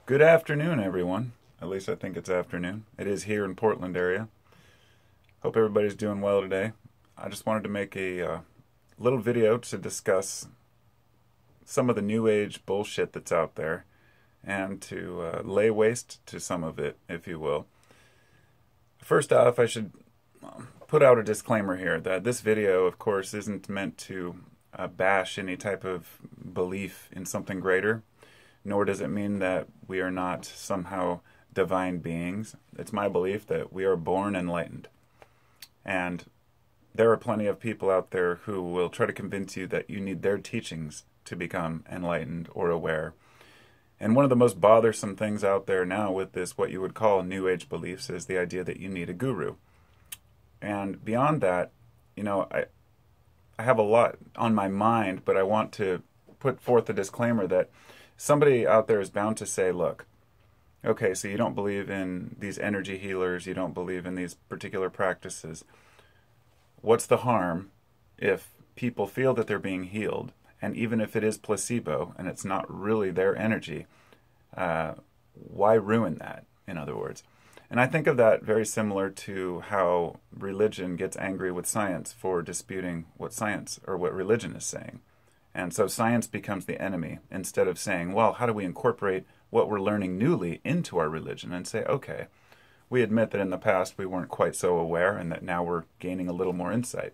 Good afternoon, everyone. At least I think it's afternoon. It is here in Portland area. Hope everybody's doing well today. I just wanted to make a little video to discuss some of the new age bullshit that's out there and to lay waste to some of it, if you will. First off, I should put out a disclaimer here that this video, of course, isn't meant to bash any type of belief in something greater, nor does it mean that we are not somehow divine beings. It's my belief that we are born enlightened. And there are plenty of people out there who will try to convince you that you need their teachings to become enlightened or aware. And one of the most bothersome things out there now with this, what you would call New Age beliefs, is the idea that you need a guru. And beyond that, I have a lot on my mind, but I want to put forth a disclaimer that somebody out there is bound to say, look, okay, so you don't believe in these energy healers, you don't believe in these particular practices. What's the harm if people feel that they're being healed, and even if it is placebo and it's not really their energy, why ruin that, in other words? And I think of that very similar to how religion gets angry with science for disputing what science or what religion is saying. And so science becomes the enemy instead of saying, well, how do we incorporate what we're learning newly into our religion and say, okay, we admit that in the past we weren't quite so aware and that now we're gaining a little more insight.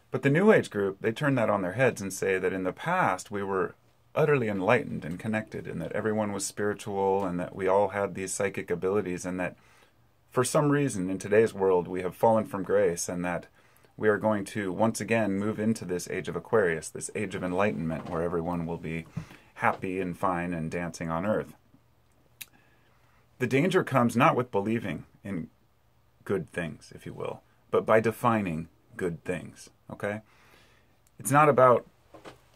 But the New Age group, they turn that on their heads and say that in the past we were utterly enlightened and connected and that everyone was spiritual and that we all had these psychic abilities and that for some reason in today's world we have fallen from grace and that we are going to once again move into this age of Aquarius, this age of enlightenment where everyone will be happy and fine and dancing on earth. The danger comes not with believing in good things, if you will, but by defining good things, okay? It's not about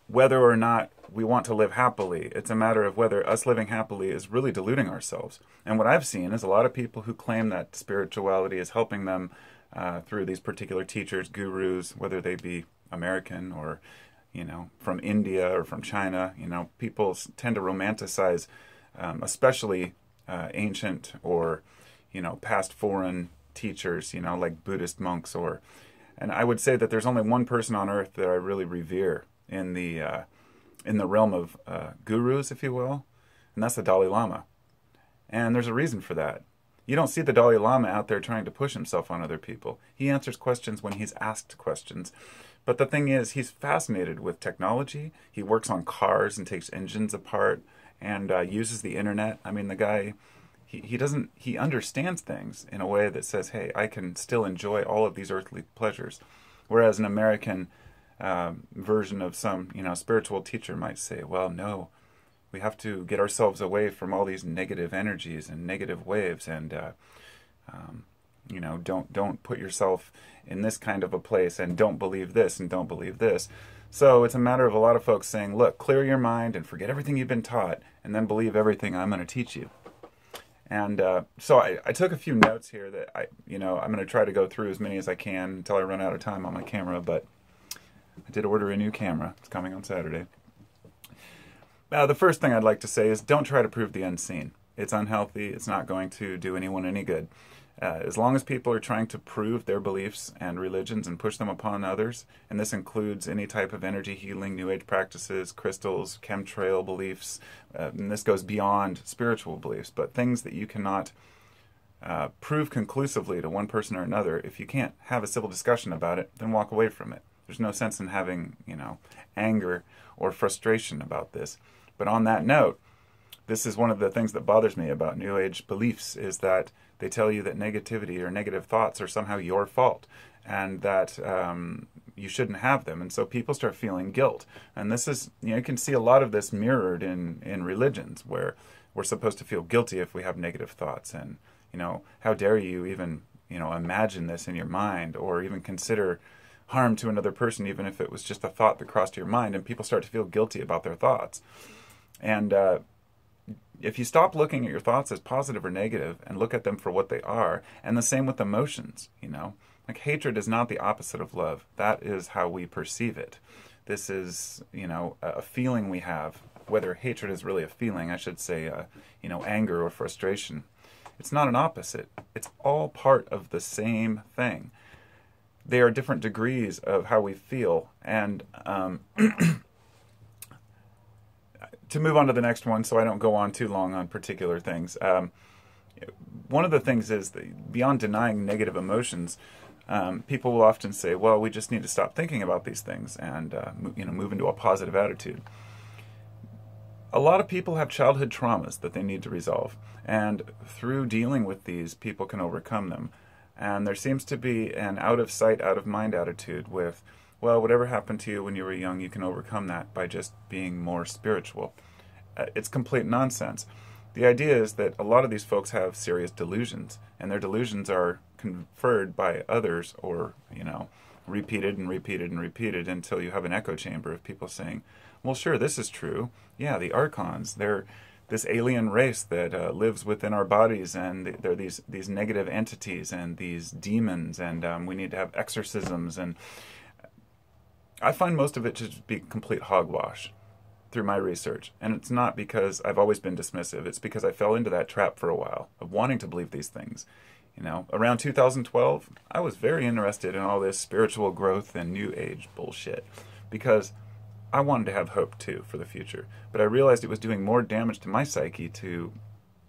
whether or not we want to live happily. It's a matter of whether us living happily is really deluding ourselves. And what I've seen is a lot of people who claim that spirituality is helping them through these particular teachers, gurus, whether they be American or, from India or from China. People tend to romanticize, especially ancient or, past foreign teachers, like Buddhist monks and I would say that there's only one person on earth that I really revere in the realm of gurus, if you will, and that's the Dalai Lama. And there's a reason for that. You don't see the Dalai Lama out there trying to push himself on other people. He answers questions when he's asked questions. But the thing is, he's fascinated with technology. He works on cars and takes engines apart and uses the internet. I mean, the guy, he understands things in a way that says, hey, I can still enjoy all of these earthly pleasures. Whereas an American version of some, spiritual teacher might say, well, no, we have to get ourselves away from all these negative energies and negative waves and, don't put yourself in this kind of a place and don't believe this and don't believe this. So it's a matter of a lot of folks saying, look, clear your mind and forget everything you've been taught and then believe everything I'm going to teach you. And so I took a few notes here that I'm going to try to go through as many as I can until I run out of time on my camera, but I did order a new camera. It's coming on Saturday. The first thing I'd like to say is don't try to prove the unseen. It's unhealthy. It's not going to do anyone any good. As long as people are trying to prove their beliefs and religions and push them upon others, and this includes any type of energy healing, New Age practices, crystals, chemtrail beliefs, and this goes beyond spiritual beliefs, but things that you cannot prove conclusively to one person or another, if you can't have a civil discussion about it, then walk away from it. There's no sense in having, anger or frustration about this. But on that note, this is one of the things that bothers me about New Age beliefs is that they tell you that negativity or negative thoughts are somehow your fault and that you shouldn't have them. And so people start feeling guilt. And this is, you can see a lot of this mirrored in religions where we're supposed to feel guilty if we have negative thoughts. And, how dare you even, imagine this in your mind or even consider harm to another person, even if it was just a thought that crossed your mind, and people start to feel guilty about their thoughts. And if you stop looking at your thoughts as positive or negative and look at them for what they are, and the same with emotions, like hatred is not the opposite of love. That is how we perceive it. This is, a feeling we have whether hatred is really a feeling, I should say, anger or frustration. It's not an opposite. It's all part of the same thing. They are different degrees of how we feel. And to move on to the next one, so I don't go on too long on particular things, one of the things is that beyond denying negative emotions, people will often say, well, we just need to stop thinking about these things and move into a positive attitude. A lot of people have childhood traumas that they need to resolve, and through dealing with these, people can overcome them. And there seems to be an out-of-sight, out-of-mind attitude with, well, whatever happened to you when you were young, you can overcome that by just being more spiritual. It's complete nonsense. The idea is that a lot of these folks have serious delusions, and their delusions are conferred by others or, repeated and repeated and repeated until you have an echo chamber of people saying, well, sure, this is true. Yeah, the archons, they're this alien race that lives within our bodies, and they're these negative entities and these demons, and we need to have exorcisms. And I find most of it to be complete hogwash through my research. And it's not because I've always been dismissive. It's because I fell into that trap for a while of wanting to believe these things. Around 2012, I was very interested in all this spiritual growth and New Age bullshit because I wanted to have hope too for the future. But I realized it was doing more damage to my psyche to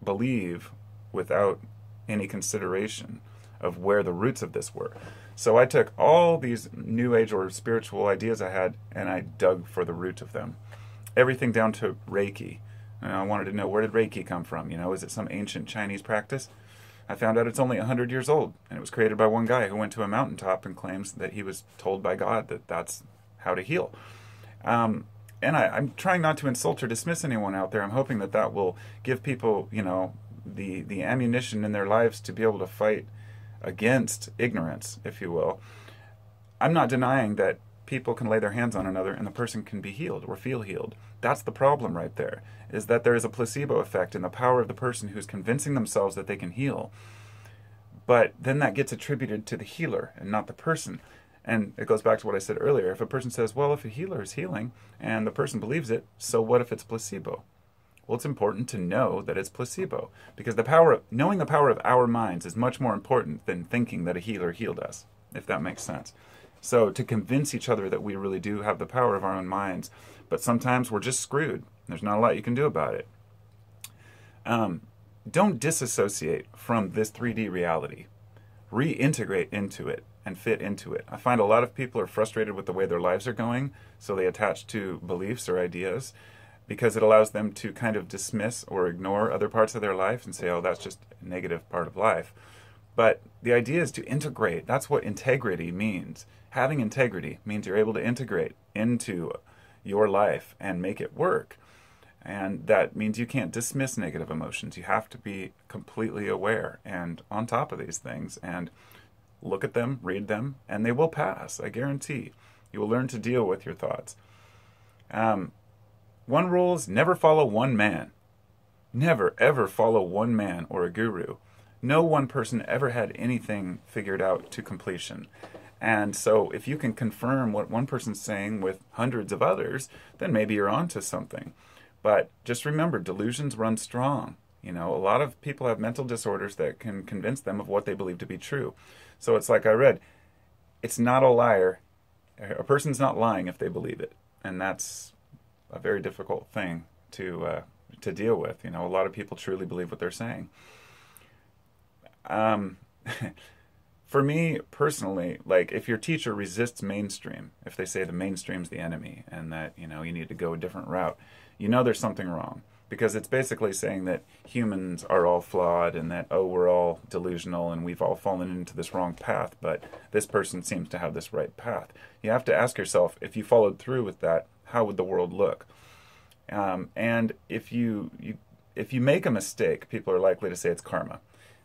believe without any consideration of where the roots of this were. So I took all these New Age or spiritual ideas I had and I dug for the root of them. Everything down to Reiki. And I wanted to know, where did Reiki come from? Is it some ancient Chinese practice? I found out it's only 100 years old, and it was created by one guy who went to a mountaintop and claims that he was told by God that that's how to heal. And I'm trying not to insult or dismiss anyone out there. I'm hoping that that will give people, the ammunition in their lives to be able to fight against ignorance, if you will. I'm not denying that people can lay their hands on another and the person can be healed or feel healed. That's the problem right there, is that there is a placebo effect in the power of the person who's convincing themselves that they can heal. But then that gets attributed to the healer and not the person. And it goes back to what I said earlier. If a person says, well, if a healer is healing and the person believes it, so what if it's placebo? Well, it's important to know that it's placebo, because knowing the power of our minds is much more important than thinking that a healer healed us, if that makes sense. So to convince each other that we really do have the power of our own minds, but sometimes we're just screwed. There's not a lot you can do about it. Don't disassociate from this 3D reality. Reintegrate into it and fit into it. I find a lot of people are frustrated with the way their lives are going, so they attach to beliefs or ideas because it allows them to kind of dismiss or ignore other parts of their life and say, oh, that's just a negative part of life. But the idea is to integrate. That's what integrity means. Having integrity means you're able to integrate into your life and make it work. And that means you can't dismiss negative emotions. You have to be completely aware and on top of these things and look at them, read them, and they will pass, I guarantee. You will learn to deal with your thoughts. One rule is never follow one man. Never, ever follow one man or a guru. No one person ever had anything figured out to completion. And so if you can confirm what one person's saying with hundreds of others, then maybe you're onto something. But just remember, delusions run strong. A lot of people have mental disorders that can convince them of what they believe to be true. So it's like I read, it's not a liar. A person's not lying if they believe it. And that's a very difficult thing to deal with. A lot of people truly believe what they're saying. For me personally, like if your teacher resists mainstream, if they say the mainstream's the enemy and that, you need to go a different route, there's something wrong. Because it's basically saying that humans are all flawed and that, we're all delusional and we've all fallen into this wrong path, but this person seems to have this right path. You have to ask yourself, if you followed through with that, how would the world look? And if you make a mistake, people are likely to say it's karma.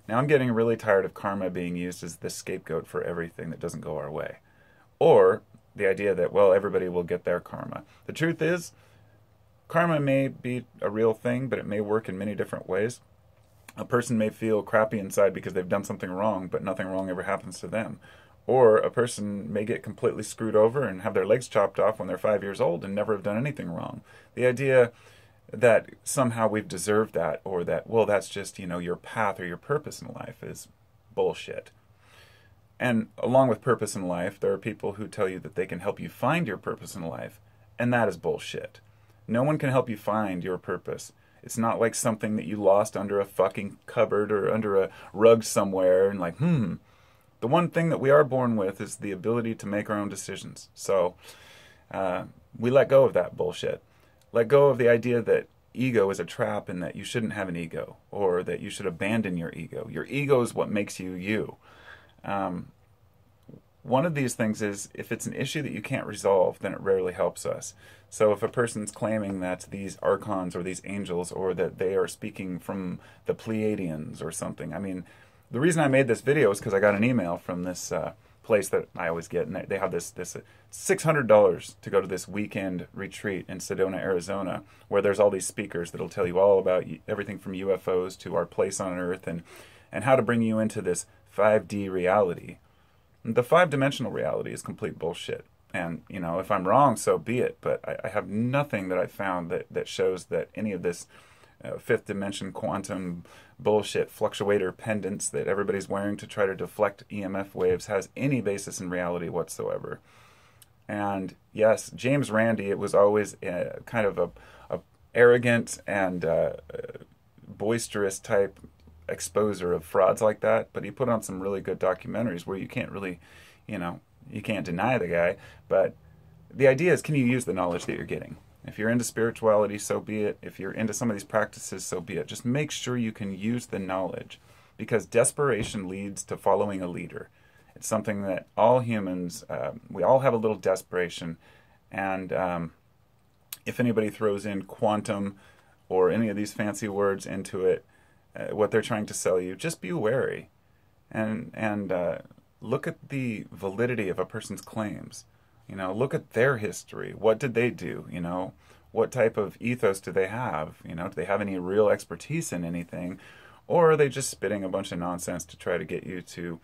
Now I'm getting really tired of karma being used as the scapegoat for everything that doesn't go our way. Or the idea that, well, everybody will get their karma. The truth is, karma may be a real thing, but it may work in many different ways. A person may feel crappy inside because they've done something wrong, but nothing wrong ever happens to them. Or a person may get completely screwed over and have their legs chopped off when they're 5 years old and never have done anything wrong. The idea that somehow we've deserved that, or that, well, that's just, your path or your purpose in life, is bullshit. And along with purpose in life, there are people who tell you that they can help you find your purpose in life, and that is bullshit. No one can help you find your purpose. It's not like something that you lost under a fucking cupboard or under a rug somewhere and like, The one thing that we are born with is the ability to make our own decisions. So we let go of that bullshit. Let go of the idea that ego is a trap and that you shouldn't have an ego, or that you should abandon your ego. Your ego is what makes you you. One of these things is, if it's an issue that you can't resolve, then it rarely helps us. So if a person's claiming that these archons or these angels, or that they are speaking from the Pleiadians or something, I mean, the reason I made this video is because I got an email from this place that I always get, and they have this $600 to go to this weekend retreat in Sedona, Arizona, where there's all these speakers that'll tell you all about everything from UFOs to our place on Earth, and how to bring you into this 5D reality. The 5-dimensional reality is complete bullshit. And, if I'm wrong, so be it. But I have nothing that I've found that shows that any of this fifth dimension quantum bullshit fluctuator pendants that everybody's wearing to try to deflect EMF waves has any basis in reality whatsoever. And yes, James Randi, it was always kind of a arrogant and boisterous type exposer of frauds like that, but he put on some really good documentaries where you can't really, you can't deny the guy. But the idea is, can you use the knowledge that you're getting? If you're into spirituality, so be it. If you're into some of these practices, so be it. Just make sure you can use the knowledge, because desperation leads to following a leader. It's something that all humans, we all have a little desperation. And if anybody throws in quantum or any of these fancy words into it, what they're trying to sell you, just be wary. And look at the validity of a person's claims. Look at their history. What did they do? What type of ethos do they have? Do they have any real expertise in anything? Or are they just spitting a bunch of nonsense to try to get you to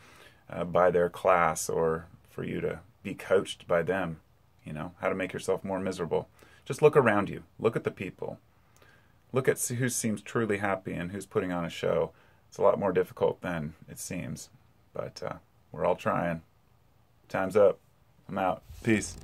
buy their class, or for you to be coached by them? How to make yourself more miserable. Just look around you. Look at the people. Look at who seems truly happy and who's putting on a show. It's a lot more difficult than it seems. But we're all trying. Time's up. I'm out. Peace.